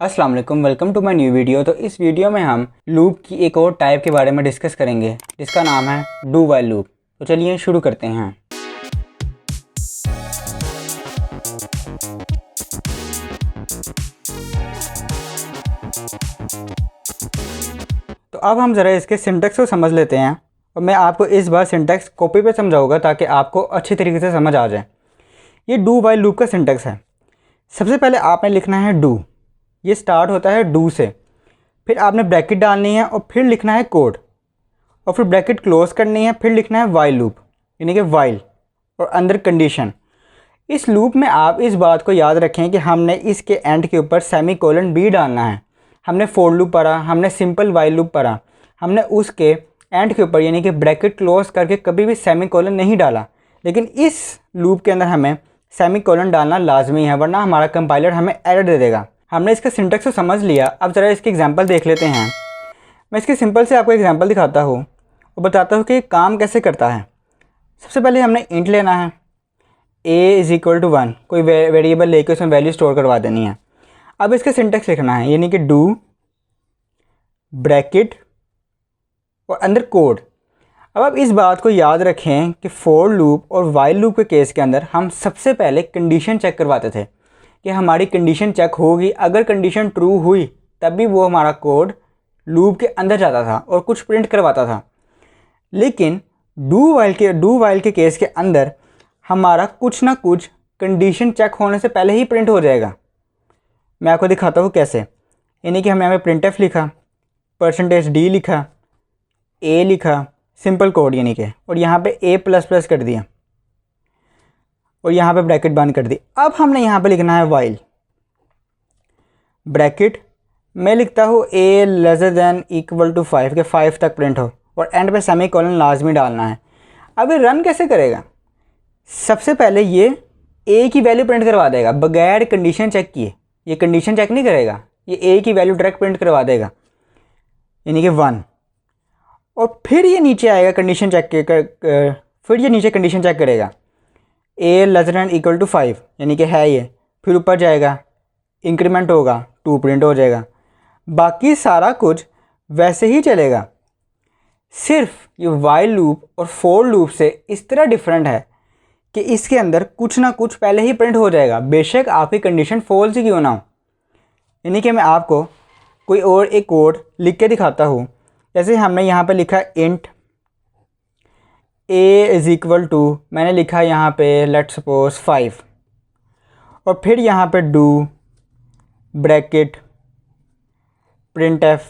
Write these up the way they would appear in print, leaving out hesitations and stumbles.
अस्सलाम वालेकुम, welcome to my new video. तो इस वीडियो में हम लूप की एक और टाइप के बारे में डिस्कस करेंगे जिसका नाम है डू वाइल लूप। तो चलिए शुरू करते हैं। तो अब हम ज़रा इसके सिंटैक्स को समझ लेते हैं और मैं आपको इस बार सिंटैक्स कॉपी पे समझाऊंगा ताकि आपको अच्छी तरीके से समझ आ जाए। ये डू वाइल लूप का सिंटैक्स है। सबसे पहले आपने लिखना है डू। ये स्टार्ट होता है डू से, फिर आपने ब्रैकेट डालनी है और फिर लिखना है कोड, और फिर ब्रैकेट क्लोज करनी है, फिर लिखना है वाइल लूप यानी कि वाइल और अंदर कंडीशन। इस लूप में आप इस बात को याद रखें कि हमने इसके एंड के ऊपर सेमी कोलन भी डालना है। हमने फोर लूप पढ़ा, हमने सिंपल वाइल लूप पढ़ा, हमने उसके एंड के ऊपर यानी कि ब्रैकेट क्लोज करके कभी भी सेमी कोलन नहीं डाला। लेकिन इस लूप के अंदर हमें सेमी कोलन डालना लाजमी है, वरना हमारा कंपाइलर हमें एरर दे देगा। हमने इसका सिंटैक्स तो समझ लिया, अब ज़रा इसकी एग्जांपल देख लेते हैं। मैं इसके सिंपल से आपको एग्जांपल दिखाता हूँ और बताता हूँ कि काम कैसे करता है। सबसे पहले हमने इंट लेना है a=1, कोई वेरिएबल लेके उसमें वैल्यू स्टोर करवा देनी है। अब इसका सिंटैक्स लिखना है यानी कि डू ब्रैकेट और अंदर कोड। अब आप इस बात को याद रखें कि फॉर लूप और वाइल लूप के केस के अंदर हम सबसे पहले कंडीशन चेक करवाते थे कि हमारी कंडीशन चेक होगी। अगर कंडीशन ट्रू हुई तभी वो हमारा कोड लूप के अंदर जाता था और कुछ प्रिंट करवाता था। लेकिन डू वाइल के केस के अंदर हमारा कुछ ना कुछ कंडीशन चेक होने से पहले ही प्रिंट हो जाएगा। मैं आपको दिखाता हूँ कैसे। यानी कि हमने यहाँ पे printf लिखा, %d लिखा, a लिखा, सिंपल कोड यानी कि, और यहाँ पे a++ कर दिया और यहाँ पे ब्रैकेट बंद कर दी। अब हमने यहाँ पे लिखना है वाइल ब्रैकेट मैं लिखता हूँ a<=5 के 5 तक प्रिंट हो, और एंड पे सेमी कोलन लाजमी डालना है। अब ये रन कैसे करेगा? सबसे पहले ये a की वैल्यू प्रिंट करवा देगा बगैर कंडीशन चेक किए। ये कंडीशन चेक नहीं करेगा, ये a की वैल्यू डायरेक्ट प्रिंट करवा देगा यानी कि 1। और फिर ये नीचे आएगा कंडीशन चेक फिर ये नीचे कंडीशन चेक करेगा a<=5 यानी कि है ये, फिर ऊपर जाएगा, इंक्रीमेंट होगा, 2 प्रिंट हो जाएगा। बाकी सारा कुछ वैसे ही चलेगा। सिर्फ ये वाइल लूप और फोर लूप से इस तरह डिफरेंट है कि इसके अंदर कुछ ना कुछ पहले ही प्रिंट हो जाएगा, बेशक आपकी कंडीशन फॉल्स ही क्यों ना हो। यानी कि मैं आपको कोई और एक कोड लिख के दिखाता हूँ। जैसे हमने यहाँ पे लिखा इंट a मैंने लिखा यहाँ पे लेट्स सपोज 5, और फिर यहाँ पे डू ब्रैकेट printf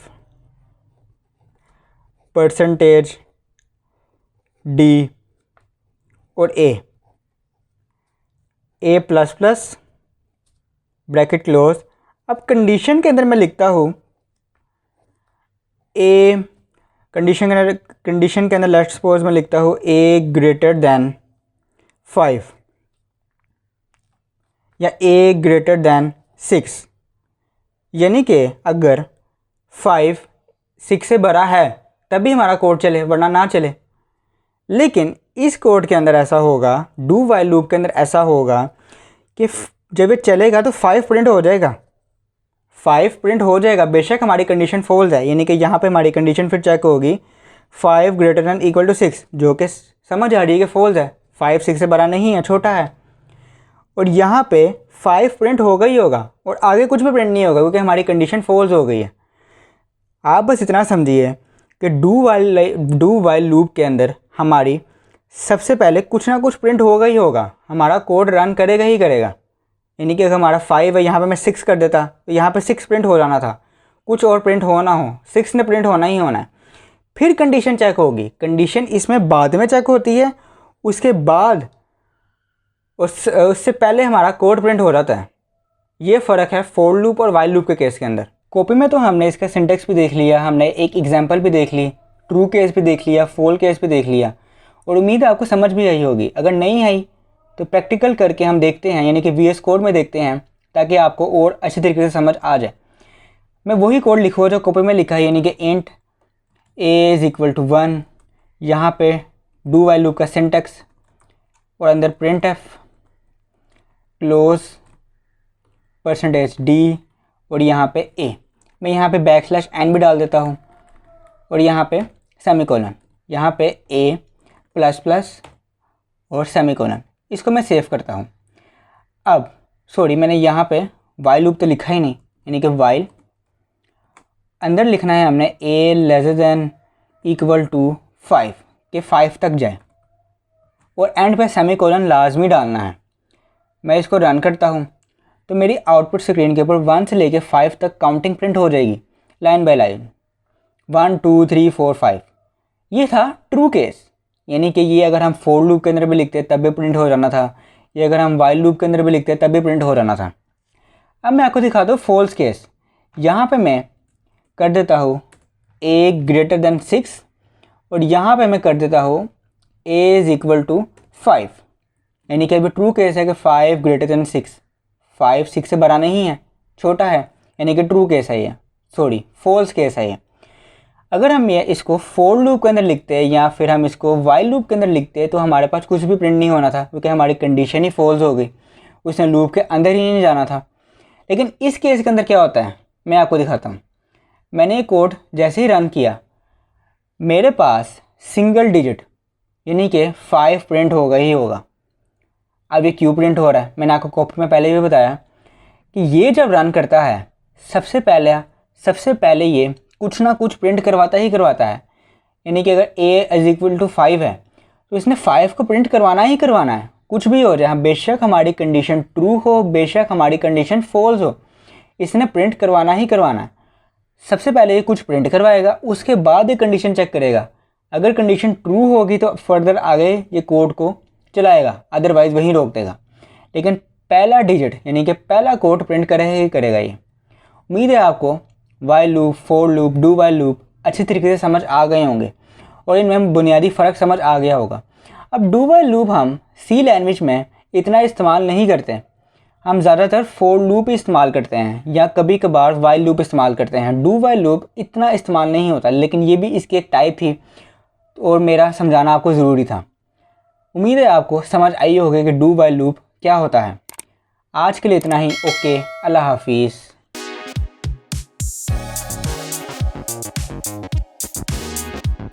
%d और a++ ब्रैकेट क्लोज। अब कंडीशन के अंदर मैं लिखता हूँ a, कंडीशन के अंदर लेट्स सपोज मैं लिखता हूँ a>5 या a>6, यानी कि अगर 5 6 से बड़ा है तभी हमारा कोड चले, वरना ना चले। लेकिन इस कोड के अंदर ऐसा होगा, डू वाइल लूप के अंदर ऐसा होगा कि जब ये चलेगा तो 5 प्रिंट हो जाएगा, 5 प्रिंट हो जाएगा, बेशक हमारी कंडीशन फॉल्स है। यानी कि यहाँ पे हमारी कंडीशन फिर चेक होगी =6, जो कि समझ आ रही है कि फॉल्स है, 5 6 से बड़ा नहीं है, छोटा है। और यहाँ पे 5 प्रिंट होगा ही होगा और आगे कुछ भी प्रिंट नहीं होगा क्योंकि हमारी कंडीशन फॉल्स हो गई है। आप बस इतना समझिए कि डू वाइल लूप के अंदर हमारी सबसे पहले कुछ ना कुछ प्रिंट होगा ही होगा, हमारा कोड रन करेगा ही करेगा। यानी कि अगर हमारा 5 है, यहाँ पे मैं 6 कर देता तो यहाँ पे 6 प्रिंट हो जाना था, कुछ और प्रिंट होना हो, 6 ने प्रिंट होना ही होना है। फिर कंडीशन चेक होगी, कंडीशन इसमें बाद में चेक होती है, उसके बाद उससे पहले हमारा कोड प्रिंट हो जाता है। ये फ़र्क है फॉर लूप और वाइल लूप के केस के अंदर। कॉपी में तो हमने इसका सिंटैक्स भी देख लिया, हमने एक एग्जांपल भी देख ली, ट्रू केस भी देख लिया, फॉल्स केस भी देख लिया, और उम्मीद है आपको समझ भी आई होगी। अगर नहीं आई तो प्रैक्टिकल करके हम देखते हैं, यानी कि VS कोड में देखते हैं, ताकि आपको और अच्छी तरीके से समझ आ जाए। मैं वही कोड लिखूँ जो कॉपी में लिखा है, यानी कि इंट a=1, यहाँ पे डू वाइल लूप का सिंटैक्स और अंदर printf क्लोज %d और यहाँ पे ए। मैं यहाँ पे \n भी डाल देता हूँ और यहाँ पे सेमीकोलन, यहाँ पे ए प्लस प्लस और सेमीकोलन। इसको मैं सेव करता हूँ। अब सॉरी, मैंने यहाँ पे वाइल लूप तो लिखा ही नहीं, यानी कि वाइल अंदर लिखना है हमने a lesser than equal to 5 के 5 तक जाए और एंड पे सेमीकोलन लाजमी डालना है। मैं इसको रन करता हूँ तो मेरी आउटपुट स्क्रीन के ऊपर 1 से लेके 5 तक काउंटिंग प्रिंट हो जाएगी लाइन बाय लाइन, 1 2 3 4 5। ये था ट्रू केस, यानी कि ये अगर हम फोर लूप के अंदर भी लिखते तब भी प्रिंट हो जाना था, ये अगर हम वाइल लूप के अंदर भी लिखते तब भी प्रिंट हो जाना था। अब मैं आपको दिखाता हूँ फॉल्स केस। यहाँ पे मैं कर देता हूँ a ग्रेटर देन 6 और यहाँ पे मैं कर देता हूँ a इज़ इक्वल टू 5, यानी कि अभी ट्रू केस है कि 5 ग्रेटर देन 6, 5 6 से बड़ा नहीं है, छोटा है, यानी कि ट्रू केस है ये, सॉरी फॉल्स केस है ये। अगर हम ये इसको फोर लूप के अंदर लिखते या फिर हम इसको वाइल लूप के अंदर लिखते तो हमारे पास कुछ भी प्रिंट नहीं होना था, क्योंकि हमारी कंडीशन ही फॉल्स हो गई, उसने लूप के अंदर ही नहीं जाना था। लेकिन इस केस के अंदर क्या होता है मैं आपको दिखाता हूँ। मैंने ये कोड जैसे ही रन किया मेरे पास सिंगल डिजिट यानी कि 5 प्रिंट होगा ही होगा। अब ये क्यों प्रिंट हो रहा है, मैंने आपको कॉपी में पहले भी बताया कि ये जब रन करता है सबसे पहले ये कुछ ना कुछ प्रिंट करवाता ही करवाता है। यानी कि अगर a इज इक्वल टू 5 है तो इसने 5 को प्रिंट करवाना ही करवाना है, कुछ भी हो जाए, बेशक हमारी कंडीशन ट्रू हो, बेशक हमारी कंडीशन फॉल्स हो, इसने प्रिंट करवाना ही करवाना है। सबसे पहले ये कुछ प्रिंट करवाएगा, उसके बाद ये कंडीशन चेक करेगा। अगर कंडीशन ट्रू होगी तो फर्दर आगे ये कोड को चलाएगा, अदरवाइज़ वहीं रोक देगा। लेकिन पहला डिजिट यानी कि पहला कोड प्रिंट करेगा ही करेगा ये। उम्मीद है आपको while loop, for loop, do while loop अच्छी तरीके से समझ आ गए होंगे और इनमें बुनियादी फ़र्क समझ आ गया होगा। अब डू वाइल लूप हम सी लैंग्वेज में इतना इस्तेमाल नहीं करते, हम ज़्यादातर फोर लूप इस्तेमाल करते हैं या कभी कभार वाइल लूप इस्तेमाल करते हैं। डू वाइल लूप इतना इस्तेमाल नहीं होता, लेकिन ये भी इसकी एक टाइप थी और मेरा समझाना आपको ज़रूरी था। उम्मीद है आपको समझ आई होगी कि डू वाइल लूप क्या होता है। आज के लिए इतना ही। ओके, अल्लाह हाफिज़।